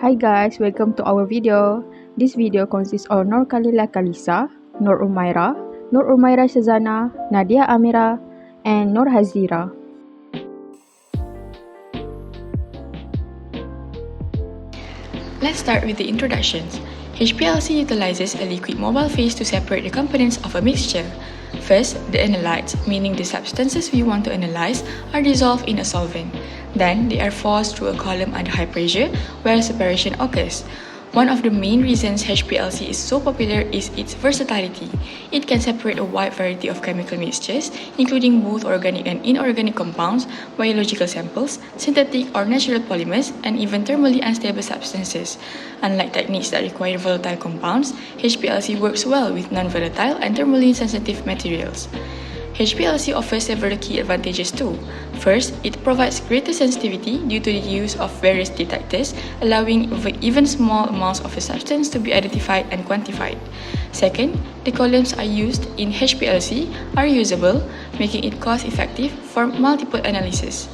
Hi guys, welcome to our video. This video consists of Nur KHALILA KHALISAH, Nur UMAIRAH SYAZANA, NADIA AMIRAH, and Nur HAZIRAH. Let's start with the introductions. Hplc utilizes a liquid mobile phase to separate the components of a mixture. First, the analytes, meaning the substances we want to analyze, are dissolved in a solvent. Then, they are forced through a column under high pressure, where separation occurs. One of the main reasons HPLC is so popular is its versatility. It can separate a wide variety of chemical mixtures, including both organic and inorganic compounds, biological samples, synthetic or natural polymers, and even thermally unstable substances. Unlike techniques that require volatile compounds, HPLC works well with non-volatile and thermally sensitive materials. HPLC offers several key advantages too. First, it provides greater sensitivity due to the use of various detectors, allowing even small amounts of a substance to be identified and quantified. Second, the columns used in HPLC are usable, making it cost-effective for multiple analyses.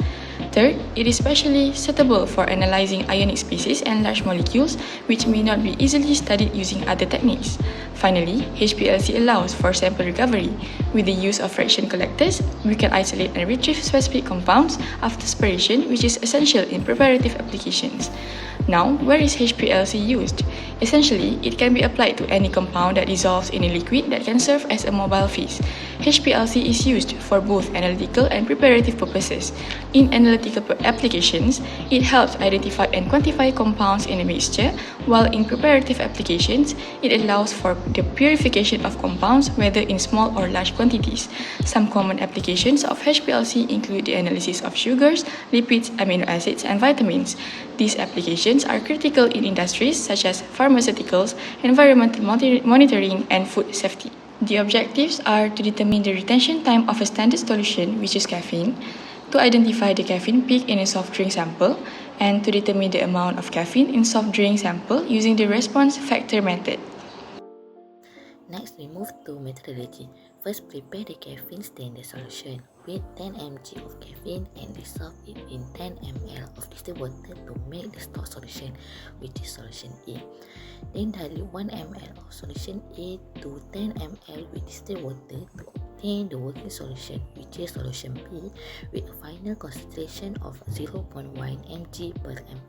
Third, it is especially suitable for analyzing ionic species and large molecules, which may not be easily studied using other techniques. Finally, HPLC allows for sample recovery. With the use of fraction collectors, we can isolate and retrieve specific compounds after separation, which is essential in preparative applications. Now, where is HPLC used? Essentially, it can be applied to any compound that dissolves in a liquid that can serve as a mobile phase. HPLC is used for both analytical and preparative purposes. In analytical applications, it helps identify and quantify compounds in a mixture, while in preparative applications, it allows for the purification of compounds, whether in small or large quantities. Some common applications of HPLC include the analysis of sugars, lipids, amino acids, and vitamins. These applications are critical in industries such as pharmaceuticals, environmental monitoring, and food safety. The objectives are to determine the retention time of a standard solution, which is caffeine, to identify the caffeine peak in a soft drink sample, and to determine the amount of caffeine in soft drink sample using the response factor method. Next, we move to methodology. First, prepare the caffeine standard solution with 10 mg of caffeine and dissolve it in 10 ml of distilled water to make the stock solution, which is solution A. Then dilute 1 ml of solution A to 10 ml with distilled water to obtain the working solution, which is solution B, with a final concentration of 0.1 mg per ml.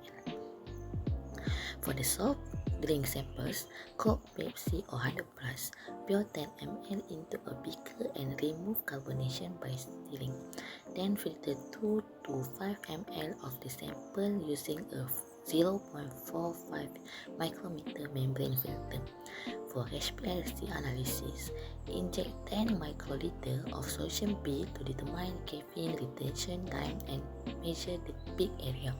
For the soft drink samples, Coke, Pepsi or 100 Plus, pour 10 ml into a beaker and remove carbonation by stirring. Then filter 2 to 5 ml of the sample using a 0.45 micrometer membrane filter. For HPLC analysis, inject 10 microliter of solution B to determine caffeine retention time and measure the peak area.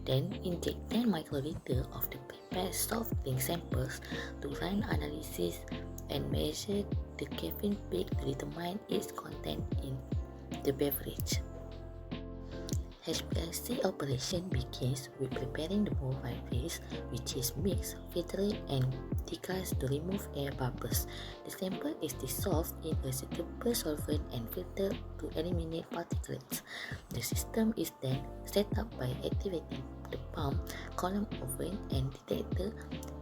Then inject 10 microliter of the prepared soft drink samples to run analysis and measure the caffeine peak to determine its content in the beverage. HPLC operation begins with preparing the mobile phase, which is mix, filter, and decast to remove air bubbles. The sample is dissolved in a suitable solvent and filtered to eliminate particulates. The system is then set up by activating the pump, column oven, and detector,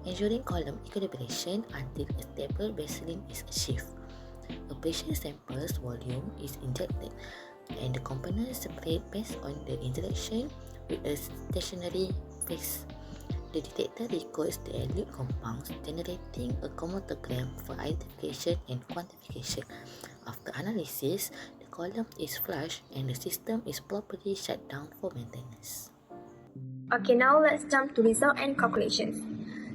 ensuring column equilibration until a stable baseline is achieved. A patient sample's volume is injected, and the components separate based on the interaction with a stationary phase. The detector records the dilute compounds, generating a chromatogram for identification and quantification. After analysis, the column is flushed and the system is properly shut down for maintenance. Okay, now let's jump to result and calculations.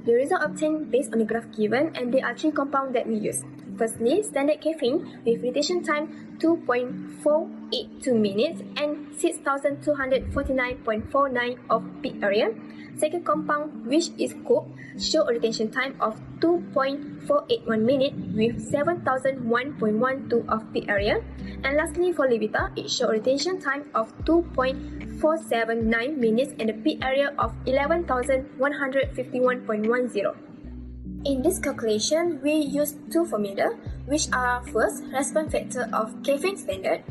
The result obtained based on the graph given, and there are 3 compounds that we use. Firstly, standard caffeine with retention time 2.482 minutes and 6,249.49 of peak area. Second compound, which is Coke, show a retention time of 2.481 minutes with 7,001.12 of peak area. And lastly, for Levita, it shows a retention time of 2.479 minutes and a peak area of 11,151.10. In this calculation, we use 2 formulas, which are first, response factor of caffeine standard.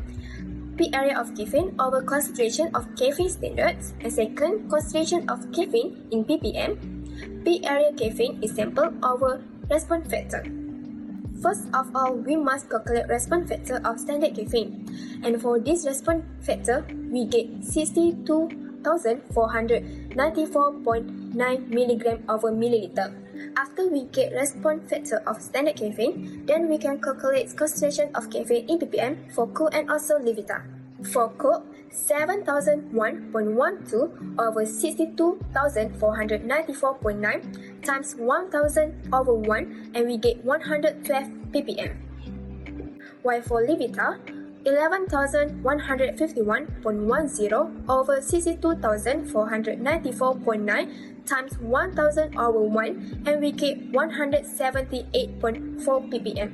peak area of caffeine over concentration of caffeine standards, and second, concentration of caffeine in ppm. Peak area caffeine is sample over response factor. First of all, we must calculate response factor of standard caffeine, and for this response factor, we get 62,494.9 mg over milliliter. After we get response factor of standard caffeine, then we can calculate concentration of caffeine in ppm for Coke and also Levita. For Coke, 7001.12 over 62,494.9 times 1000 over 1, and we get 112 ppm. While for Levita, 11,151.10 over 62,494.9 times 1000 over 1, and we get 178.4 ppm.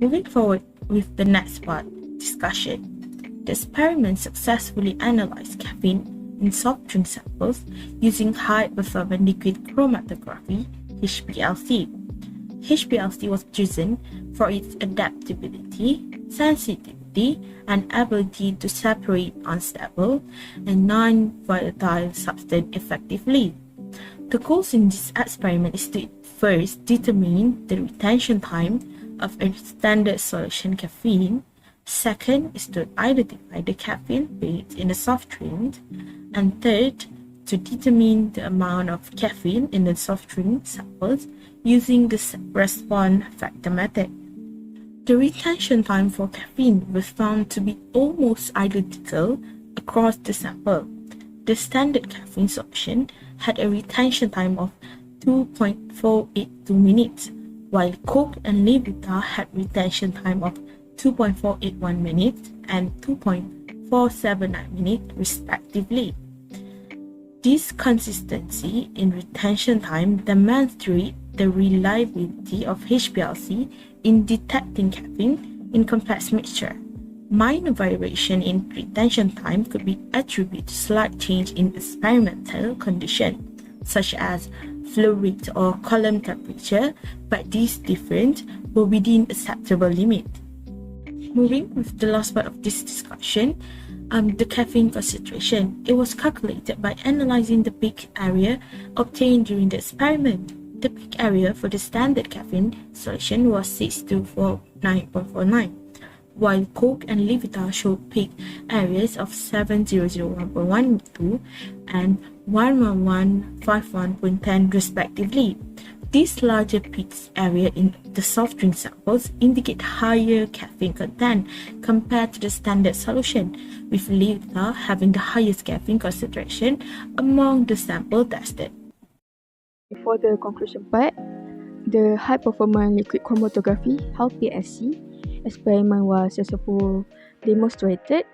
Moving forward with the next part, discussion. The experiment successfully analyzed caffeine in soft drink samples using high-performance liquid chromatography, HPLC. HPLC was chosen for its adaptability, sensitivity, and ability to separate unstable and non-volatile substance effectively. The goals in this experiment is to first determine the retention time of a standard solution caffeine. Second is to identify the caffeine weight in the soft drink. And third, to determine the amount of caffeine in the soft drink samples using the response factor method. The retention time for caffeine was found to be almost identical across the sample. The standard caffeine solution had a retention time of 2.482 minutes, while Coke and Levita had retention time of 2.481 minutes and 2.479 minutes respectively. This consistency in retention time demonstrates the reliability of HPLC in detecting caffeine in complex mixture. Minor variation in retention time could be attributed to slight change in experimental conditions, such as flow rate or column temperature, but these differences were within acceptable limit. Moving with the last part of this discussion, the caffeine concentration. It was calculated by analyzing the peak area obtained during the experiment. The peak area for the standard caffeine solution was 624.9.49, while Coke and Levita showed peak areas of 7001.12 and 11151.10 respectively. These larger peak area in the soft drink samples indicate higher caffeine content compared to the standard solution, with Levita having the highest caffeine concentration among the sample tested. For the conclusion part, the high performance liquid chromatography (HPLC) experiment was successfully demonstrated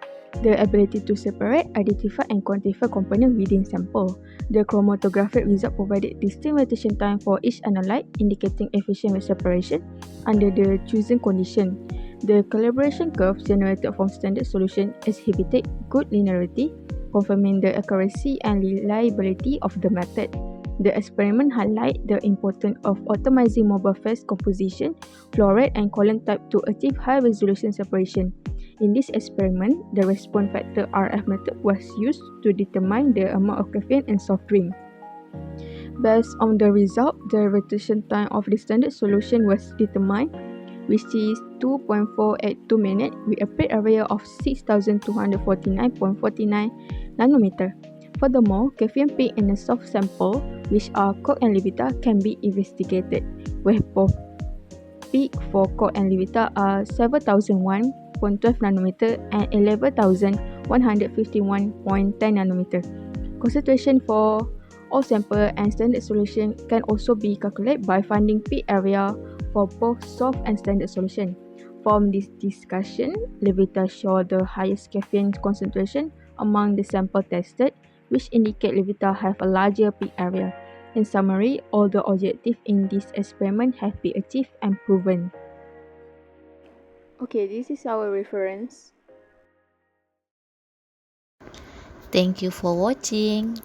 the ability to separate, identify and quantify components within sample. The chromatographic result provided distinct rotation time for each analyte, indicating efficient separation under the chosen condition. The calibration curve generated from standard solution exhibited good linearity, confirming the accuracy and reliability of the method. The experiment highlights the importance of optimizing mobile phase composition, flow rate and column type to achieve high resolution separation. In this experiment, the response factor RF method was used to determine the amount of caffeine in soft drink. Based on the result, the retention time of the standard solution was determined, which is 2.482 minutes with a peak area of 6,249.49 nanometer. Furthermore, caffeine peak in a soft sample, which are Coke and Levita, can be investigated, where both peak for Coke and Levita are 7,001.12 nanometer and 11,151.10 nanometer. Concentration for all sample and standard solution can also be calculated by finding peak area for both soft and standard solution. From this discussion, Levita showed the highest caffeine concentration among the sample tested, which indicate Levita have a larger peak area. In summary, all the objectives in this experiment have been achieved and proven. Okay, this is our reference. Thank you for watching.